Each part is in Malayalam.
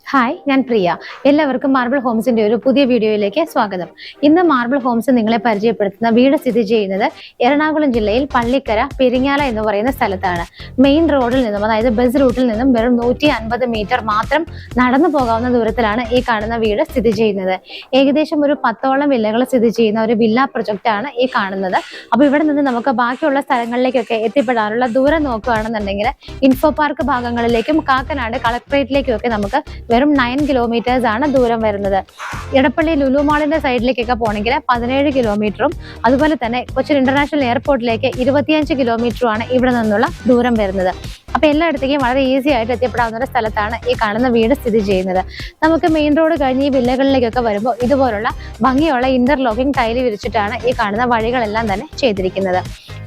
ഹായ്, ഞാൻ പ്രിയ. എല്ലാവർക്കും മാർബിൾ ഹോംസിന്റെ ഒരു പുതിയ വീഡിയോയിലേക്ക് സ്വാഗതം. ഇന്ന് മാർബിൾ ഹോംസ് നിങ്ങളെ പരിചയപ്പെടുത്തുന്ന വീട് സ്ഥിതി ചെയ്യുന്നത് എറണാകുളം ജില്ലയിൽ പള്ളിക്കര പെരിങ്ങാല എന്ന് പറയുന്ന സ്ഥലത്താണ്. മെയിൻ റോഡിൽ നിന്നും, അതായത് ബസ് റൂട്ടിൽ നിന്നും വെറും 150 മീറ്റർ മാത്രം നടന്നു പോകാവുന്ന ദൂരത്തിലാണ് ഈ കാണുന്ന വീട് സ്ഥിതി ചെയ്യുന്നത്. ഏകദേശം ഒരു 10ഓളം വില്ലകൾ സ്ഥിതി ചെയ്യുന്ന ഒരു വില്ല പ്രൊജക്റ്റ് ആണ് ഈ കാണുന്നത്. അപ്പൊ ഇവിടെ നിന്ന് നമുക്ക് ബാക്കിയുള്ള സ്ഥലങ്ങളിലേക്കൊക്കെ എത്തിപ്പെടാനുള്ള ദൂരം നോക്കുകയാണെന്നുണ്ടെങ്കിൽ ഇൻഫോ പാർക്ക് ഭാഗങ്ങളിലേക്കും കാക്കനാട് കളക്ടറേറ്റിലേക്കും ഒക്കെ നമുക്ക് വെറും 9 കിലോമീറ്റേഴ്സ് ആണ് ദൂരം വരുന്നത്. എടപ്പള്ളി ലുലു മാളിന്റെ സൈഡിലേക്കൊക്കെ പോകണമെങ്കിൽ 17 കിലോമീറ്ററും അതുപോലെ തന്നെ കൊച്ചിൻ ഇന്റർനാഷണൽ എയർപോർട്ടിലേക്ക് 25 കിലോമീറ്ററുമാണ് ഇവിടെ നിന്നുള്ള ദൂരം വരുന്നത്. അപ്പൊ എല്ലായിടത്തേക്കും വളരെ ഈസി ആയിട്ട് എത്തിപ്പെടാവുന്ന ഒരു സ്ഥലത്താണ് ഈ കാണുന്ന വീട് സ്ഥിതി ചെയ്യുന്നത്. നമുക്ക് മെയിൻ റോഡ് കഴിഞ്ഞ് ഈ വില്ലകളിലേക്കൊക്കെ വരുമ്പോൾ ഇതുപോലുള്ള ഭംഗിയുള്ള ഇന്റർലോക്കിംഗ് ടൈല് വിരിച്ചിട്ടാണ് ഈ കാണുന്ന വഴികളെല്ലാം തന്നെ ചെയ്തിരിക്കുന്നത്.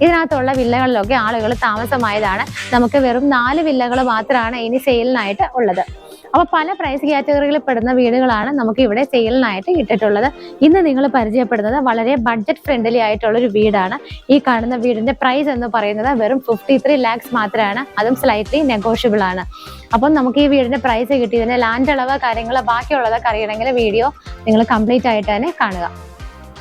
ഇതിനകത്തുള്ള വില്ലകളിലൊക്കെ ആളുകൾ താമസമായതാണ്. നമുക്ക് വെറും 4 വില്ലകൾ മാത്രമാണ് ഇനി സെയിലിനായിട്ട് ഉള്ളത്. അപ്പൊ പല പ്രൈസ് കാറ്റഗറികളിൽ പെടുന്ന വീടുകളാണ് നമുക്ക് ഇവിടെ സെയിലിനായിട്ട് ഇട്ടിട്ടുള്ളത്. ഇന്ന് നിങ്ങൾ പരിചയപ്പെടുന്നത് വളരെ ബഡ്ജറ്റ് ഫ്രണ്ട്ലി ആയിട്ടുള്ള ഒരു വീടാണ്. ഈ കാണുന്ന വീടിന്റെ പ്രൈസ് എന്ന് പറയുന്നത് വെറും 53 lakhs മാത്രമാണ്. അതും സ്ലൈറ്റ്ലി നെഗോഷ്യബിൾ ആണ്. അപ്പം നമുക്ക് ഈ വീടിന്റെ പ്രൈസ് കിട്ടിയതിന് ലാൻഡ് അളവ് കാര്യങ്ങൾ ബാക്കിയുള്ളതൊക്കെ അറിയണമെങ്കിൽ വീഡിയോ നിങ്ങൾ കംപ്ലീറ്റ് ആയിട്ട് തന്നെ കാണുക.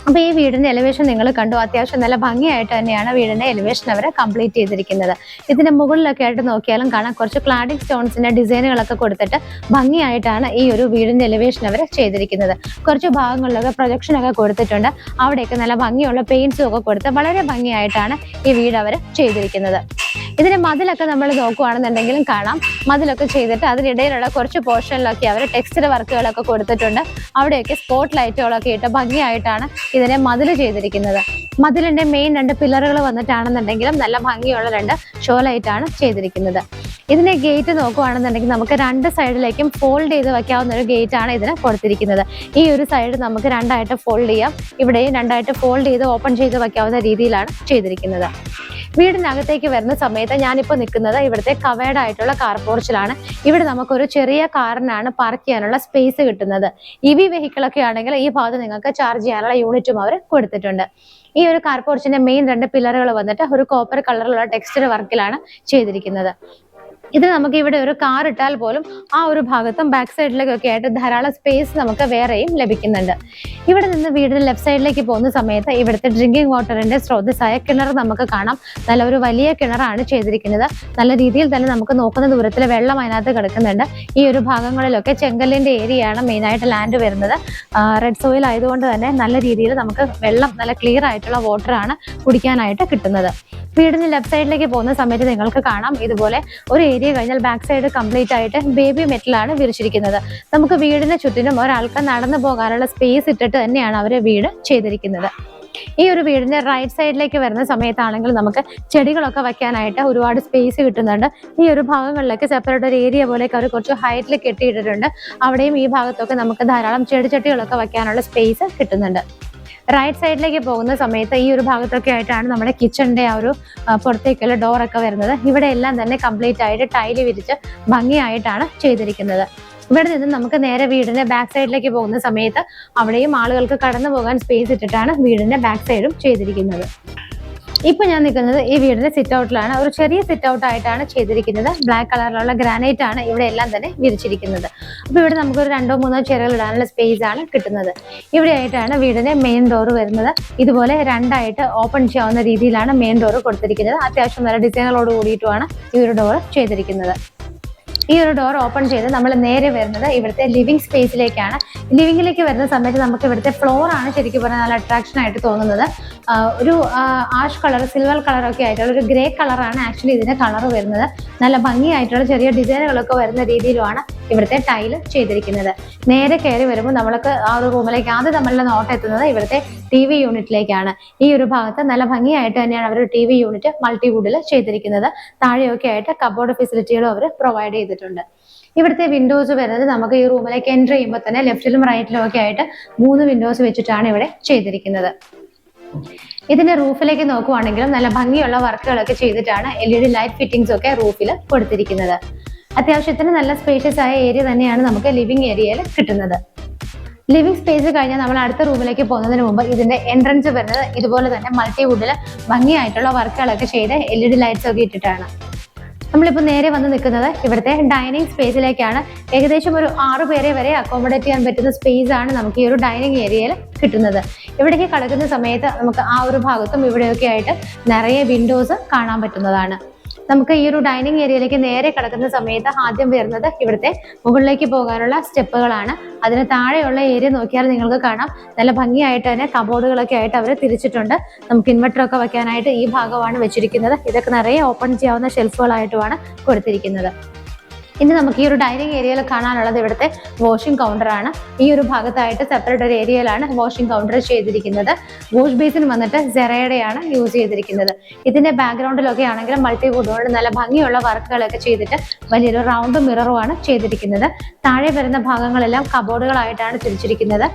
അപ്പൊ ഈ വീടിന്റെ എലിവേഷൻ നിങ്ങൾ കണ്ടു. അത്യാവശ്യം നല്ല ഭംഗിയായിട്ട് തന്നെയാണ് വീടിന്റെ എലിവേഷൻ അവർ കംപ്ലീറ്റ് ചെയ്തിരിക്കുന്നത്. ഇതിന്റെ മുകളിലൊക്കെ ആയിട്ട് നോക്കിയാലും കാണാം കുറച്ച് ക്ലാഡിംഗ് സ്റ്റോൺസിന്റെ ഡിസൈനുകളൊക്കെ കൊടുത്തിട്ട് ഭംഗിയായിട്ടാണ് ഈ ഒരു വീടിന്റെ എലിവേഷൻ അവർ ചെയ്തിരിക്കുന്നത്. കുറച്ച് ഭാഗങ്ങളിലൊക്കെ പ്രൊജക്ഷൻ ഒക്കെ കൊടുത്തിട്ടുണ്ട്. അവിടെയൊക്കെ നല്ല ഭംഗിയുള്ള പെയിന്റ്സും ഒക്കെ കൊടുത്ത് വളരെ ഭംഗിയായിട്ടാണ് ഈ വീട് അവർ ചെയ്തിരിക്കുന്നത്. ഇതിന്റെ മതിലൊക്കെ നമ്മൾ നോക്കുകയാണെന്നുണ്ടെങ്കിലും കാണാം, മതിലൊക്കെ ചെയ്തിട്ട് അതിനിടയിലുള്ള കുറച്ച് പോർഷനിലൊക്കെ അവർ ടെക്സ്റ്റർ വർക്കുകളൊക്കെ കൊടുത്തിട്ടുണ്ട്. അവിടെയൊക്കെ സ്പോട്ട് ലൈറ്റുകളൊക്കെ ഇട്ട് ഭംഗിയായിട്ടാണ് ഇതിനെ മതിൽ ചെയ്തിരിക്കുന്നത്. മതിലിന്റെ മെയിൻ 2 പില്ലറുകൾ വന്നിട്ടാണെന്നുണ്ടെങ്കിലും നല്ല ഭംഗിയുള്ള 2 ഷോ ലൈറ്റാണ് ചെയ്തിരിക്കുന്നത്. ഇതിന്റെ ഗേറ്റ് നോക്കുകയാണെന്നുണ്ടെങ്കിൽ നമുക്ക് 2 സൈഡിലേക്കും ഫോൾഡ് ചെയ്ത് വെക്കാവുന്ന ഒരു ഗേറ്റ് ആണ് ഇതിന് കൊടുത്തിരിക്കുന്നത്. ഈ ഒരു സൈഡ് നമുക്ക് 2ആയിട്ട് ഫോൾഡ് ചെയ്യാം, ഇവിടെയും 2ആയിട്ട് ഫോൾഡ് ചെയ്ത് ഓപ്പൺ ചെയ്ത് വെക്കാവുന്ന രീതിയിലാണ് ചെയ്തിരിക്കുന്നത്. വീടിനകത്തേക്ക് വരുന്ന സമയത്ത് ഞാനിപ്പോൾ നിൽക്കുന്നത് ഇവിടുത്തെ കവേർഡ് ആയിട്ടുള്ള കാർ പോർച്ചിലാണ്. ഇവിടെ നമുക്കൊരു ചെറിയ കാറിനാണ് പാർക്ക് ചെയ്യാനുള്ള സ്പേസ് കിട്ടുന്നത്. EV വെഹിക്കിളൊക്കെ ആണെങ്കിൽ ഈ ഭാഗത്ത് നിങ്ങൾക്ക് ചാർജ് ചെയ്യാനുള്ള യൂണിറ്റും അവർ കൊടുത്തിട്ടുണ്ട്. ഈ ഒരു കാർ പോർച്ചിന്റെ മെയിൻ 2 പില്ലറുകൾ വന്നിട്ട് ഒരു കോപ്പർ കളറിലുള്ള ടെക്സ്റ്റർ വർക്കിലാണ് ചെയ്തിരിക്കുന്നത്. ഇത് നമുക്ക് ഇവിടെ ഒരു കാർ ഇട്ടാൽ പോലും ആ ഒരു ഭാഗത്തും ബാക്ക് സൈഡിലേക്കൊക്കെ ആയിട്ട് ധാരാളം സ്പേസ് നമുക്ക് വേറെയും ലഭിക്കുന്നുണ്ട്. ഇവിടെ നിന്ന് വീടിന് ലെഫ്റ്റ് സൈഡിലേക്ക് പോകുന്ന സമയത്ത് ഇവിടുത്തെ ഡ്രിങ്കിങ് വാട്ടറിന്റെ സ്രോതസ്സായ കിണർ നമുക്ക് കാണാം. നല്ല ഒരു വലിയ കിണറാണ് ചെയ്തിരിക്കുന്നത്. നല്ല രീതിയിൽ തന്നെ നമുക്ക് നോക്കുന്ന ദൂരത്തിൽ വെള്ളം അതിനകത്ത് കിടക്കുന്നുണ്ട്. ഈ ഒരു ഭാഗങ്ങളിലൊക്കെ ചെങ്കല്ലിന്റെ ഏരിയയാണ് മെയിനായിട്ട് ലാൻഡ് വരുന്നത്. റെഡ് സോയിൽ ആയതുകൊണ്ട് തന്നെ നല്ല രീതിയിൽ നമുക്ക് വെള്ളം, നല്ല ക്ലിയർ ആയിട്ടുള്ള വാട്ടറാണ് കുടിക്കാനായിട്ട് കിട്ടുന്നത്. വീടിന് ലെഫ്റ്റ് സൈഡിലേക്ക് പോകുന്ന സമയത്ത് നിങ്ങൾക്ക് കാണാം ഇതുപോലെ ഒരു ഏരിയ കഴിഞ്ഞാൽ ബാക്ക് സൈഡ് കംപ്ലീറ്റ് ആയിട്ട് ബേബി മെറ്റലാണ് വിരിച്ചിരിക്കുന്നത്. നമുക്ക് വീടിന് ചുറ്റിനും ഒരാൾക്ക് നടന്നു പോകാനുള്ള സ്പേസ് ഇട്ടിട്ട് തന്നെയാണ് അവർ വീട് ചെയ്തിരിക്കുന്നത്. ഈ ഒരു വീടിന്റെ റൈറ്റ് സൈഡിലേക്ക് വരുന്ന സമയത്താണെങ്കിൽ നമുക്ക് ചെടികളൊക്കെ വെക്കാനായിട്ട് ഒരുപാട് സ്പേസ് കിട്ടുന്നുണ്ട്. ഈ ഒരു ഭാഗങ്ങളിലേക്ക് സെപ്പറേറ്റ് ഒരു ഏരിയ പോലെയൊക്കെ അവർ കുറച്ച് ഹൈറ്റിൽ കെട്ടിയിട്ടിട്ടുണ്ട്. അവിടെയും ഈ ഭാഗത്തൊക്കെ നമുക്ക് ധാരാളം ചെടിച്ചട്ടികളൊക്കെ വെക്കാനുള്ള സ്പേസ് കിട്ടുന്നുണ്ട്. റൈറ്റ് സൈഡിലേക്ക് പോകുന്ന സമയത്ത് ഈ ഒരു ഭാഗത്തൊക്കെ ആയിട്ടാണ് നമ്മുടെ കിച്ചണിന്റെ ആ ഒരു പുറത്തേക്കുള്ള ഡോറൊക്കെ വരുന്നത്. ഇവിടെ എല്ലാം തന്നെ കംപ്ലീറ്റ് ആയിട്ട് ടൈല് വിരിച്ച് ഭംഗിയായിട്ടാണ് ചെയ്തിരിക്കുന്നത്. ഇവിടെ നിന്ന് നമുക്ക് നേരെ വീടിന്റെ ബാക്ക് സൈഡിലേക്ക് പോകുന്ന സമയത്ത് അവിടെയും ആളുകൾക്ക് കടന്നു പോകാൻ സ്പേസ് ഇട്ടിട്ടാണ് വീടിന്റെ ബാക്ക് സൈഡും ചെയ്തിരിക്കുന്നത്. ഇപ്പൊ ഞാൻ നിൽക്കുന്നത് ഈ വീടിന്റെ സിറ്റ് ഔട്ടിലാണ്. ഒരു ചെറിയ സിറ്റ് ഔട്ട് ആയിട്ടാണ് ചെയ്തിരിക്കുന്നത്. ബ്ലാക്ക് കളറിലുള്ള ഗ്രാനൈറ്റ് ആണ് ഇവിടെ എല്ലാം തന്നെ വിരിച്ചിരിക്കുന്നത്. അപ്പൊ ഇവിടെ നമുക്കൊരു 2-3 ചെയറുകൾ ഇടാനുള്ള സ്പേസ് ആണ് കിട്ടുന്നത്. ഇവിടെ ആയിട്ടാണ് വീടിന്റെ മെയിൻ ഡോർ വരുന്നത്. ഇതുപോലെ 2ആയിട്ട് ഓപ്പൺ ചെയ്യാവുന്ന രീതിയിലാണ് മെയിൻ ഡോർ കൊടുത്തിരിക്കുന്നത്. അത്യാവശ്യം നല്ല ഡിസൈനുകളോട് കൂടിയിട്ടുമാണ് ഈ ഒരു ഡോർ ചെയ്തിരിക്കുന്നത്. ഈ ഒരു ഡോർ ഓപ്പൺ ചെയ്ത് നമ്മൾ നേരെ വരുന്നത് ഇവിടുത്തെ ലിവിംഗ് സ്പേസിലേക്കാണ്. ലിവിംഗിലേക്ക് വരുന്ന സമയത്ത് നമുക്ക് ഇവിടുത്തെ ഫ്ലോർ ആണ് ശരിക്കും പറഞ്ഞാൽ നല്ല അട്രാക്ഷൻ ആയിട്ട് തോന്നുന്നത്. ഒരു ആഷ് കളർ, സിൽവർ കളറൊക്കെ ആയിട്ടുള്ള ഒരു ഗ്രേ കളറാണ് ആക്ച്വലി ഇതിന്റെ കളർ വരുന്നത്. നല്ല ഭംഗിയായിട്ടുള്ള ചെറിയ ഡിസൈനുകളൊക്കെ വരുന്ന രീതിയിലുമാണ് ഇവിടുത്തെ ടൈല് ചെയ്തിരിക്കുന്നത്. നേരെ കയറി വരുമ്പോൾ നമ്മൾക്ക് ആ ഒരു റൂമിലേക്ക് ആദ്യം നമ്മളുടെ നോട്ടം എത്തുന്നത് ഇവിടുത്തെ TV യൂണിറ്റിലേക്കാണ്. ഈ ഒരു ഭാഗത്ത് നല്ല ഭംഗിയായിട്ട് തന്നെയാണ് അവർ TV യൂണിറ്റ് മൾട്ടിവുഡിൽ ചെയ്തിരിക്കുന്നത്. താഴെയൊക്കെ ആയിട്ട് കബോർഡ് ഫെസിലിറ്റികളും അവർ പ്രൊവൈഡ് ചെയ്തിട്ടുണ്ട്. ഇവിടുത്തെ വിൻഡോസ് വരുന്നത് നമുക്ക് ഈ റൂമിലേക്ക് എൻ്റർ ചെയ്യുമ്പോൾ തന്നെ ലെഫ്റ്റിലും റൈറ്റിലും ഒക്കെ ആയിട്ട് 3 വിൻഡോസ് വെച്ചിട്ടാണ് ഇവിടെ ചെയ്തിരിക്കുന്നത്. ഇതിന്റെ റൂഫിലേക്ക് നോക്കുവാണെങ്കിലും നല്ല ഭംഗിയുള്ള വർക്കുകളൊക്കെ ചെയ്തിട്ടാണ് LED ലൈറ്റ് ഫിറ്റിംഗ്സ് ഒക്കെ റൂഫിൽ കൊടുത്തിരിക്കുന്നത്. അത്യാവശ്യത്തിന് നല്ല സ്പേഷ്യസ് ആയ ഏരിയ തന്നെയാണ് നമുക്ക് ലിവിംഗ് ഏരിയയിൽ കിട്ടുന്നത്. ലിവിംഗ് സ്പേസ് കഴിഞ്ഞാൽ നമ്മൾ അടുത്ത റൂമിലേക്ക് പോകുന്നതിന് മുമ്പ് ഇതിന്റെ എൻട്രൻസ് വരുന്നത് ഇതുപോലെ തന്നെ മൾട്ടിവുഡിൽ ഭംഗിയായിട്ടുള്ള വർക്കുകളൊക്കെ ചെയ്ത് LED ലൈറ്റ്സ് ഒക്കെ ഇട്ടിട്ടാണ്. നമ്മളിപ്പോൾ നേരെ വന്ന് നിൽക്കുന്നത് ഇവിടുത്തെ ഡൈനിങ് സ്പേസിലേക്കാണ്. ഏകദേശം ഒരു 6 പേരെ വരെ അക്കോമഡേറ്റ് ചെയ്യാൻ പറ്റുന്ന സ്പേസ് ആണ് നമുക്ക് ഈ ഒരു ഡൈനിങ് ഏരിയയിൽ കിട്ടുന്നത്. ഇവിടേക്ക് കടക്കുന്ന സമയത്ത് നമുക്ക് ആ ഒരു ഭാഗത്തും ഇവിടെയൊക്കെ ആയിട്ട് നിറയെ വിൻഡോസ് കാണാൻ പറ്റുന്നതാണ്. നമുക്ക് ഈ ഒരു ഡൈനിങ് ഏരിയയിലേക്ക് നേരെ കടക്കുന്ന സമയത്ത് ആദ്യം വരുന്നത് ഇവിടുത്തെ മുകളിലേക്ക് പോകാനുള്ള സ്റ്റെപ്പുകളാണ്. അതിന് താഴെയുള്ള ഏരിയ നോക്കിയാൽ നിങ്ങൾക്ക് കാണാം നല്ല ഭംഗിയായിട്ട് തന്നെ കബോർഡുകളൊക്കെ ആയിട്ട് അവർ തിരിച്ചിട്ടുണ്ട്. നമുക്ക് ഇൻവെർട്ടറൊക്കെ വെക്കാനായിട്ട് ഈ ഭാഗമാണ് വെച്ചിരിക്കുന്നത്. ഇതൊക്കെ നിറയെ ഓപ്പൺ ചെയ്യാവുന്ന ഷെൽഫുകളായിട്ടുമാണ് കൊടുത്തിരിക്കുന്നത്. ഇനി നമുക്ക് ഈ ഒരു ഡൈനിങ് ഏരിയയിൽ കാണാനുള്ളത് ഇവിടുത്തെ വാഷിംഗ് കൗണ്ടർ ആണ്. ഈ ഒരു ഭാഗത്തായിട്ട് സെപ്പറേറ്റ് ഒരു ഏരിയയിലാണ് വാഷിംഗ് കൗണ്ടർ ചെയ്തിരിക്കുന്നത്. വാഷ് ബേസിൻ വന്നിട്ട് സെറയുടെയാണ് യൂസ് ചെയ്തിരിക്കുന്നത്. ഇതിന്റെ ബാക്ക്ഗ്രൗണ്ടിലൊക്കെ ആണെങ്കിലും മൾട്ടിവുഡ് കൊണ്ട് നല്ല ഭംഗിയുള്ള വർക്കുകളൊക്കെ ചെയ്തിട്ട് വലിയൊരു റൗണ്ട് മിററുമാണ് ചെയ്തിരിക്കുന്നത്. താഴെ വരുന്ന ഭാഗങ്ങളെല്ലാം കബോർഡുകളായിട്ടാണ് തിരിച്ചിരിക്കുന്നത്.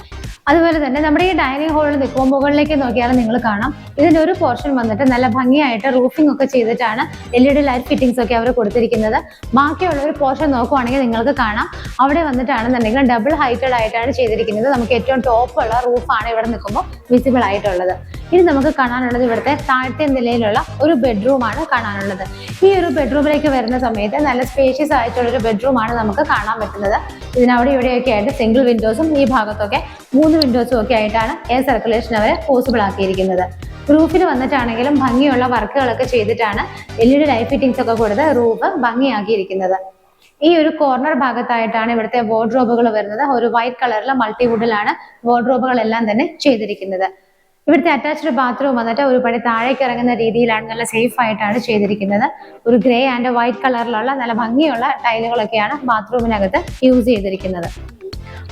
അതുപോലെ തന്നെ നമ്മുടെ ഈ ഡൈനിങ് ഹാളിൽ നിൽക്കുമ്പോൾ മുകളിലേക്ക് നോക്കിയാൽ നിങ്ങൾ കാണാം ഇതിന്റെ ഒരു പോർഷൻ വന്നിട്ട് നല്ല ഭംഗിയായിട്ട് റൂഫിംഗ് ഒക്കെ ചെയ്തിട്ടാണ് LED ലൈറ്റ് ഫിറ്റിംഗ്സ് ഒക്കെ അവർ കൊടുത്തിരിക്കുന്നത്. ബാക്കിയുള്ള ഒരു പോർഷൻ നോക്കുവാണെങ്കിൽ നിങ്ങൾക്ക് കാണാം അവിടെ വന്നിട്ടാണെന്നുണ്ടെങ്കിൽ ഡബിൾ ഹൈറ്റഡ് ആയിട്ടാണ് ചെയ്തിരിക്കുന്നത്. നമുക്ക് ഏറ്റവും ടോപ്പുള്ള റൂഫാണ് ഇവിടെ നിൽക്കുമ്പോൾ വിസിബിൾ ആയിട്ടുള്ളത്. ഇനി നമുക്ക് കാണാനുള്ളത് ഇവിടുത്തെ താഴത്തെ നിലയിലുള്ള ഒരു ബെഡ്റൂമാണ് കാണാനുള്ളത്. ഈ ഒരു ബെഡ്റൂമിലേക്ക് വരുന്ന സമയത്ത് നല്ല സ്പേഷ്യസ് ആയിട്ടുള്ള ഒരു ബെഡ്റൂമാണ് നമുക്ക് കാണാൻ പറ്റുന്നത്. ഇതിനവിടെ ഇവിടെയൊക്കെ ആയിട്ട് സിംഗിൾ വിൻഡോസും ഈ ഭാഗത്തൊക്കെ 3 വിൻഡോസും ഒക്കെ ആയിട്ടാണ് എയർ സർക്കുലേഷൻ അവരെ പോസിബിൾ ആക്കിയിരിക്കുന്നത്. റൂഫിൽ വന്നിട്ടാണെങ്കിലും ഭംഗിയുള്ള വർക്കുകളൊക്കെ ചെയ്തിട്ടാണ് LED ലൈറ്റ് ഫിറ്റിംഗ്സ് ഒക്കെ കൊടുത്ത് റൂഫ് ഭംഗിയാക്കിയിരിക്കുന്നത്. ഈ ഒരു കോർണർ ഭാഗത്തായിട്ടാണ് ഇവിടുത്തെ വാർഡ്രോബുകൾ വരുന്നത്. ഒരു വൈറ്റ് കളറിലെ മൾട്ടിവുഡിലാണ് വാർഡ്രോബുകളെല്ലാം തന്നെ ചെയ്തിരിക്കുന്നത്. ഇവിടുത്തെ അറ്റാച്ച്ഡ് ബാത്റൂം വന്നിട്ട് ഒരു പടി താഴേക്ക് ഇറങ്ങുന്ന രീതിയിലാണ് നല്ല സേഫ് ആയിട്ടാണ് ചെയ്തിരിക്കുന്നത്. ഒരു ഗ്രേ ആൻഡ് വൈറ്റ് കളറിലുള്ള നല്ല ഭംഗിയുള്ള ടൈലുകളൊക്കെയാണ് ബാത്റൂമിനകത്ത് യൂസ് ചെയ്തിരിക്കുന്നത്.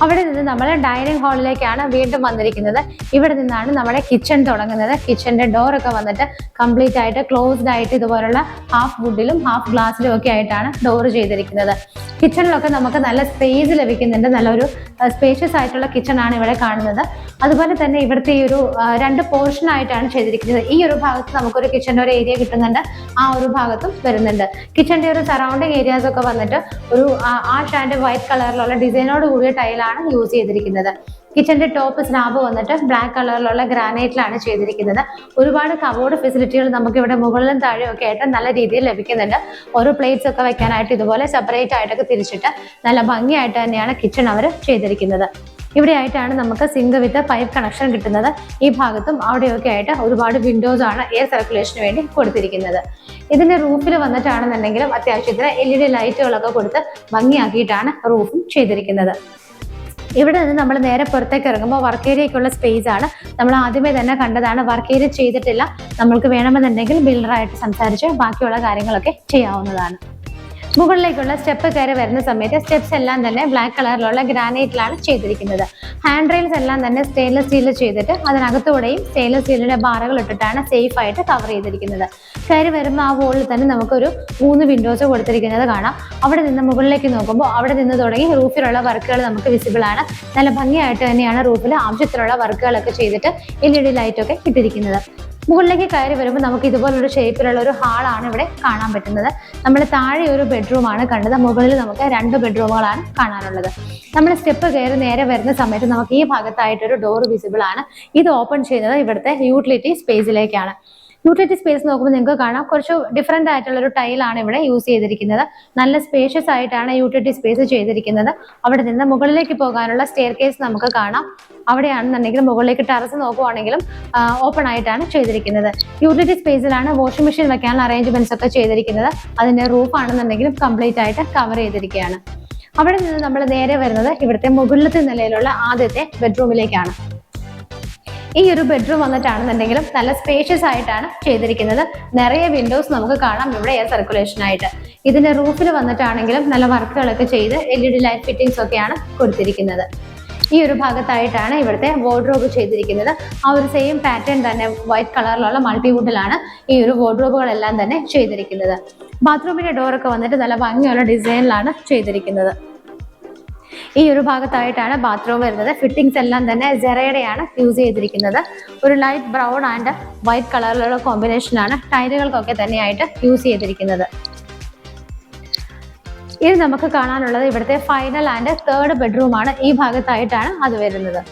അവിടെ നിന്ന് നമ്മൾ ഡൈനിങ് ഹാളിലേക്കാണ് വീണ്ടും വന്നിരിക്കുന്നത്. ഇവിടെ നിന്നാണ് നമ്മുടെ കിച്ചൺ തുടങ്ങുന്നത്. കിച്ചന്റെ ഡോർ ഒക്കെ വന്നിട്ട് കംപ്ലീറ്റ് ആയിട്ട് ക്ലോസ്ഡ് ആയിട്ട് ഇതുപോലുള്ള ഹാഫ് വുഡിലും ഹാഫ് ഗ്ലാസ്സിലും ഒക്കെ ആയിട്ടാണ് ഡോർ ചെയ്തിരിക്കുന്നത്. കിച്ചണിലൊക്കെ നമുക്ക് നല്ല സ്പേസ് ലഭിക്കുന്നുണ്ട്. നല്ലൊരു സ്പേഷ്യസ് ആയിട്ടുള്ള കിച്ചൺ ആണ് ഇവിടെ കാണുന്നത്. അതുപോലെ തന്നെ ഇവിടുത്തെ ഈ ഒരു 2 പോർഷൻ ആയിട്ടാണ് ചെയ്തിരിക്കുന്നത്. ഈ ഒരു ഭാഗത്ത് നമുക്കൊരു കിച്ചന്റെ ഒരു ഏരിയ കിട്ടുന്നുണ്ട്, ആ ഒരു ഭാഗത്തും വരുന്നുണ്ട്. കിച്ചന്റെ ഒരു സറൗണ്ടിങ് ഏരിയാസ് ഒക്കെ വന്നിട്ട് ഒരു ആഷ് ആൻഡ് വൈറ്റ് കളറിലുള്ള ഡിസൈനോട് കൂടിയ ടൈലാണ് യൂസ് ചെയ്തിരിക്കുന്നത്. കിച്ചന്റെ ടോപ്പ് സ്ലാബ് വന്നിട്ട് ബ്ലാക്ക് കളറിലുള്ള ഗ്രാനൈറ്റിലാണ് ചെയ്തിരിക്കുന്നത്. ഒരുപാട് കബോർഡ് ഫെസിലിറ്റികൾ നമുക്ക് ഇവിടെ മുകളിലും താഴെയും ഒക്കെ ആയിട്ട് നല്ല രീതിയിൽ ലഭിക്കുന്നുണ്ട്. ഓരോ പ്ലേറ്റ്സ് ഒക്കെ വെക്കാനായിട്ട് ഇതുപോലെ സെപ്പറേറ്റ് ആയിട്ടൊക്കെ തിരിച്ചിട്ട് നല്ല ഭംഗിയായിട്ട് തന്നെയാണ് കിച്ചൺ അവർ ചെയ്തിരിക്കുന്നത്. ഇവിടെ ആയിട്ടാണ് നമുക്ക് സിങ്ക് വിത്ത് പൈപ്പ് കണക്ഷൻ കിട്ടുന്നത്. ഈ ഭാഗത്തും അവിടെയൊക്കെ ആയിട്ട് ഒരുപാട് വിൻഡോസ് ആണ് എയർ സർക്കുലേഷന് വേണ്ടി കൊടുത്തിരിക്കുന്നത്. ഇതിന്റെ റൂഫിൽ വന്നിട്ടാണെന്നുണ്ടെങ്കിലും അത്യാവശ്യത്തിന് LED ലൈറ്റുകളൊക്കെ കൊടുത്ത് ഭംഗിയാക്കിയിട്ടാണ് റൂഫും ചെയ്തിരിക്കുന്നത്. ഇവിടെ നിന്ന് നമ്മൾ നേരെ പുറത്തേക്ക് ഇറങ്ങുമ്പോൾ വർക്ക് ഏരിയയ്ക്കുള്ള സ്പേസ് ആണ്. നമ്മൾ ആദ്യമേ തന്നെ കണ്ടതാണ്. വർക്ക് ഏരിയ ചെയ്തിട്ടില്ല. നമ്മൾക്ക് വേണമെന്നുണ്ടെങ്കിൽ ബിൽഡറായിട്ട് സംസാരിച്ച് ബാക്കിയുള്ള കാര്യങ്ങളൊക്കെ ചെയ്യാവുന്നതാണ്. മുകളിലേക്കുള്ള സ്റ്റെപ്പ് കയറി വരുന്ന സമയത്ത് സ്റ്റെപ്സ് എല്ലാം തന്നെ ബ്ലാക്ക് കളറിലുള്ള ഗ്രാനൈറ്റിലാണ് ചെയ്തിരിക്കുന്നത്. ഹാൻഡ് റെയിൽസ് എല്ലാം തന്നെ സ്റ്റെയിൻലെസ് സ്റ്റീൽ ചെയ്തിട്ട് അതിനകത്തൂടെയും സ്റ്റെയിൻലെസ് സ്റ്റീലിന്റെ ബാറുകൾ ഇട്ടിട്ടാണ് സേഫ് ആയിട്ട് കവർ ചെയ്തിരിക്കുന്നത്. കയറി വരുമ്പോൾ ആ വോളിൽ തന്നെ നമുക്കൊരു 3 വിൻഡോസ് കൊടുത്തിരിക്കുന്നത് കാണാം. അവിടെ നിന്ന് മുകളിലേക്ക് നോക്കുമ്പോൾ അവിടെ നിന്ന് തുടങ്ങി റൂഫിലുള്ള വർക്കുകൾ നമുക്ക് വിസിബിൾ ആണ്. നല്ല ഭംഗിയായിട്ട് തന്നെയാണ് റൂഫിൽ ആവശ്യത്തിലുള്ള വർക്കുകളൊക്കെ ചെയ്തിട്ട് LED ലൈറ്റൊക്കെ ഇട്ടിരിക്കുന്നത്. മുകളിലേക്ക് കയറി വരുമ്പോൾ നമുക്ക് ഇതുപോലൊരു ഷേപ്പിലുള്ള ഒരു ഹാളാണ് ഇവിടെ കാണാൻ പറ്റുന്നത്. നമ്മൾ താഴെ ഒരു ബെഡ്റൂമാണ് കണ്ടത്. മുകളിൽ നമുക്ക് 2 ബെഡ്റൂമുകളാണ് കാണാനുള്ളത്. നമ്മൾ സ്റ്റെപ്പ് കയറി നേരെ വരുന്ന സമയത്ത് നമുക്ക് ഈ ഭാഗത്തായിട്ടൊരു ഡോർ വിസിബിൾ ആണ്. ഇത് ഓപ്പൺ ചെയ്യുന്നത് ഇവിടുത്തെ യൂട്ടിലിറ്റി സ്പേസിലേക്കാണ്. യൂട്ടിലിറ്റി സ്പേസ് നോക്കുമ്പോൾ നിങ്ങൾക്ക് കാണാം കുറച്ച് ഡിഫറെന്റ് ആയിട്ടുള്ള ഒരു ടൈലാണ് ഇവിടെ യൂസ് ചെയ്തിരിക്കുന്നത്. നല്ല സ്പേഷ്യസ് ആയിട്ടാണ് യൂട്ടിലിറ്റി സ്പേസ് ചെയ്തിരിക്കുന്നത്. അവിടെ നിന്ന് മുകളിലേക്ക് പോകാനുള്ള സ്റ്റെയർ കേസ് നമുക്ക് കാണാം. അവിടെയാണെന്നുണ്ടെങ്കിലും മുകളിലേക്ക് ടെറസ് നോക്കുവാണെങ്കിലും ഓപ്പൺ ആയിട്ടാണ് ചെയ്തിരിക്കുന്നത്. യൂട്ടിലിറ്റി സ്പേസിലാണ് വാഷിംഗ് മെഷീൻ വെക്കാനുള്ള അറേഞ്ച്മെന്റ്സ് ഒക്കെ ചെയ്തിരിക്കുന്നത്. അതിന്റെ റൂഫ് ആണെന്നുണ്ടെങ്കിലും കംപ്ലീറ്റ് ആയിട്ട് കവർ ചെയ്തിരിക്കുകയാണ്. അവിടെ നിന്ന് നമ്മൾ നേരെ വരുന്നത് ഇവിടുത്തെ മുകളിലത്തെ നിലയിലുള്ള ആദ്യത്തെ ബെഡ്റൂമിലേക്കാണ്. ഈ ഒരു ബെഡ്റൂം വന്നിട്ടാണെന്നുണ്ടെങ്കിലും നല്ല സ്പേഷ്യസ് ആയിട്ടാണ് ചെയ്തിരിക്കുന്നത്. നിറയെ വിൻഡോസ് നമുക്ക് കാണാം ഇവിടെ എയർ സർക്കുലേഷൻ ആയിട്ട്. ഇതിന്റെ റൂഫിൽ വന്നിട്ടാണെങ്കിലും നല്ല വർക്കുകളൊക്കെ ചെയ്ത് LED ലൈറ്റ് ഫിറ്റിംഗ്സ് ഒക്കെയാണ് കൊടുത്തിരിക്കുന്നത്. ഈ ഒരു ഭാഗത്തായിട്ടാണ് ഇവിടുത്തെ വാർഡ്രോബ് ചെയ്തിരിക്കുന്നത്. ആ ഒരു സെയിം പാറ്റേൺ തന്നെ വൈറ്റ് കളറിലുള്ള മൾട്ടിവുഡിലാണ് ഈ ഒരു വാർഡ്രോബുകളെല്ലാം തന്നെ ചെയ്തിരിക്കുന്നത്. ബാത്റൂമിന്റെ ഡോറൊക്കെ വന്നിട്ട് നല്ല ഭംഗിയുള്ള ഡിസൈനിലാണ് ചെയ്തിരിക്കുന്നത്. ഈ ഒരു ഭാഗത്തായിട്ടാണ് ബാത്റൂം വരുന്നത്. ഫിറ്റിംഗ്സ് എല്ലാം തന്നെ സെറയുടെയാണ് യൂസ് ചെയ്തിരിക്കുന്നത്. ഒരു ലൈറ്റ് ബ്രൗൺ ആൻഡ് വൈറ്റ് കളറിലുള്ള കോമ്പിനേഷനാണ് ടൈലുകൾക്കൊക്കെ തന്നെയായിട്ട് യൂസ് ചെയ്തിരിക്കുന്നത്. ഇത് നമുക്ക് കാണാനുള്ളത് ഇവിടുത്തെ ഫൈനൽ ആൻഡ് തേർഡ് ബെഡ്റൂമാണ്. ഈ ഭാഗത്തായിട്ടാണ് അത് വരുന്നത്.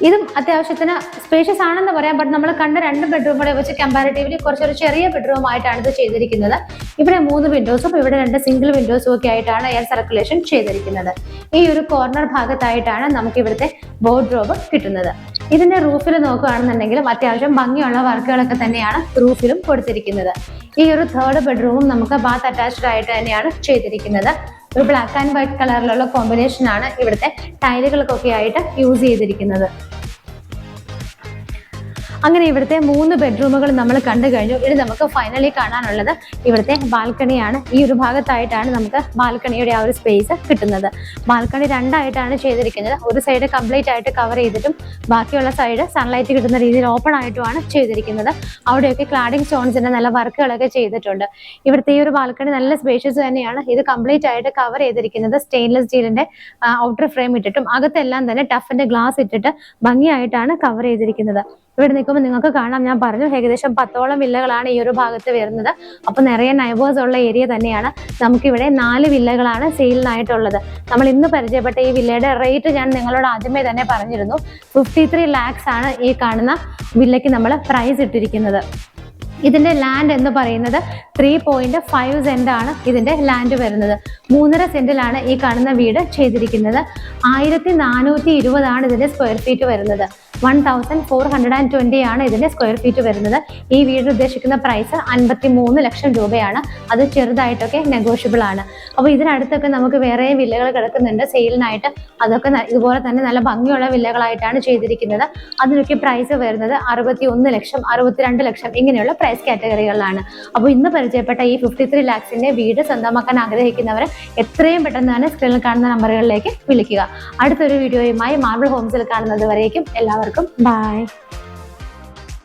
ഇതും അത്യാവശ്യത്തിന് സ്പേഷ്യസ് ആണെന്ന് പറയാം. ബട്ട് നമ്മൾ കണ്ട 2 ബെഡ്റൂമുകളെ വെച്ച് കമ്പാരിറ്റീവ്ലി കുറച്ചൊരു ചെറിയ ബെഡ്റൂം ആയിട്ടാണ് ഇത് ചെയ്തിരിക്കുന്നത്. ഇവിടെ 3 വിൻഡോസും ഇവിടെ 2 സിംഗിൾ വിൻഡോസും ഒക്കെ ആയിട്ടാണ് എയർ സർക്കുലേഷൻ ചെയ്തിരിക്കുന്നത്. ഈ ഒരു കോർണർ ഭാഗത്തായിട്ടാണ് നമുക്ക് ഇവിടുത്തെ വാർഡ്രോബ് കിട്ടുന്നത്. ഇതിന്റെ റൂഫിൽ നോക്കുകയാണെന്നുണ്ടെങ്കിലും അത്യാവശ്യം ഭംഗിയുള്ള വർക്കുകളൊക്കെ തന്നെയാണ് റൂഫിലും കൊടുത്തിരിക്കുന്നത്. ഈ ഒരു തേർഡ് ബെഡ്റൂമും നമുക്ക് ബാത്ത് അറ്റാച്ച്ഡ് ആയിട്ട് തന്നെയാണ് ചെയ്തിരിക്കുന്നത്. ഒരു ബ്ലാക്ക് ആൻഡ് വൈറ്റ് കളറിലുള്ള കോമ്പിനേഷൻ ആണ് ഇവിടുത്തെ ടൈലുകൾക്കൊക്കെ ആയിട്ട് യൂസ് ചെയ്തിരിക്കുന്നത്. അങ്ങനെ ഇവിടുത്തെ 3 ബെഡ്റൂമുകൾ നമ്മൾ കണ്ടു കഴിഞ്ഞു. ഇനി നമുക്ക് ഫൈനലി കാണാനുള്ളത് ഇവിടുത്തെ ബാൽക്കണിയാണ്. ഈ ഒരു ഭാഗത്തായിട്ടാണ് നമുക്ക് ബാൽക്കണിയുടെ ആ ഒരു സ്പേസ് കിട്ടുന്നത്. ബാൽക്കണി 2 ആയിട്ടാണ് ചെയ്തിരിക്കുന്നത്. ഒരു സൈഡ് കംപ്ലീറ്റ് ആയിട്ട് കവർ ചെയ്തിട്ടും ബാക്കിയുള്ള സൈഡ് സൺലൈറ്റ് കിട്ടുന്ന രീതിയിൽ ഓപ്പൺ ആയിട്ടുമാണ് ചെയ്തിരിക്കുന്നത്. അവിടെയൊക്കെ ക്ലാഡിംഗ് സ്റ്റോൺസിന്റെ നല്ല വർക്കുകളൊക്കെ ചെയ്തിട്ടുണ്ട്. ഇവിടുത്തെ ഈ ഒരു ബാൽക്കണി നല്ല സ്പേഷ്യസ് തന്നെയാണ്. ഇത് കംപ്ലീറ്റ് ആയിട്ട് കവർ ചെയ്തിരിക്കുന്നത് സ്റ്റെയിൻലെസ് സ്റ്റീലിന്റെ ഔട്ടർ ഫ്രെയിം ഇട്ടിട്ടും അകത്തെല്ലാം തന്നെ ടഫിന്റെ ഗ്ലാസ് ഇട്ടിട്ട് ഭംഗിയായിട്ടാണ് കവർ ചെയ്തിരിക്കുന്നത്. ഇവിടെ നിൽക്കുമ്പോൾ നിങ്ങൾക്ക് കാണാം, ഞാൻ പറഞ്ഞു ഏകദേശം 10ഓളം വില്ലകളാണ് ഈ ഒരു ഭാഗത്ത് വരുന്നത്. അപ്പൊ നിറയെ നൈബേഴ്സ് ഉള്ള ഏരിയ തന്നെയാണ്. നമുക്കിവിടെ 4 വില്ലകളാണ് സെയിലിനായിട്ടുള്ളത്. നമ്മൾ ഇന്ന് പരിചയപ്പെട്ട ഈ വില്ലയുടെ റേറ്റ് ഞാൻ നിങ്ങളോട് ആദ്യമേ തന്നെ പറഞ്ഞിരുന്നു. 53 lakhs ആണ് ഈ കാണുന്ന വില്ലയ്ക്ക് നമ്മൾ പ്രൈസ് ഇട്ടിരിക്കുന്നത്. ഇതിന്റെ ലാൻഡ് എന്ന് പറയുന്നത് 3.5 സെന്റ് ആണ് ഇതിന്റെ ലാൻഡ് വരുന്നത്. 3.5 സെന്റിലാണ് ഈ കാണുന്ന വീട് ചെയ്തിരിക്കുന്നത്. 1420 ആണ് ഇതിന്റെ സ്ക്വയർ ഫീറ്റ് വരുന്നത്. 1420 ആണ് ഇതിന്റെ സ്ക്വയർ ഫീറ്റ് വരുന്നത്. ഈ വീട് ഉദ്ദേശിക്കുന്ന പ്രൈസ് 53 ലക്ഷം രൂപയാണ്. അത് ചെറുതായിട്ടൊക്കെ നെഗോഷ്യബിൾ ആണ്. അപ്പോൾ ഇതിനടുത്തൊക്കെ നമുക്ക് വേറെ വില്ലകൾ കിടക്കുന്നുണ്ട് സെയിലിനായിട്ട്. അതൊക്കെ ഇതുപോലെ തന്നെ നല്ല ഭംഗിയുള്ള വില്ലകളായിട്ടാണ് ചെയ്തിരിക്കുന്നത്. അതിനൊക്കെ പ്രൈസ് വരുന്നത് 61 ലക്ഷം 62 ലക്ഷം ഇങ്ങനെയുള്ള പ്രൈസ് കാറ്റഗറികളിലാണ്. അപ്പോൾ ഇന്ന് പരിചയപ്പെട്ട ഈ 53 lakhsന്റെ വീട് സ്വന്തമാക്കാൻ ആഗ്രഹിക്കുന്നവർ എത്രയും പെട്ടെന്ന് തന്നെ സ്ക്രീനിൽ കാണുന്ന നമ്പറുകളിലേക്ക് വിളിക്കുക. അടുത്തൊരു വീഡിയോയുമായി മാർബിൾ ഹോംസിൽ കാണുന്നത് വരേക്കും എല്ലാവർക്കും ബൈ.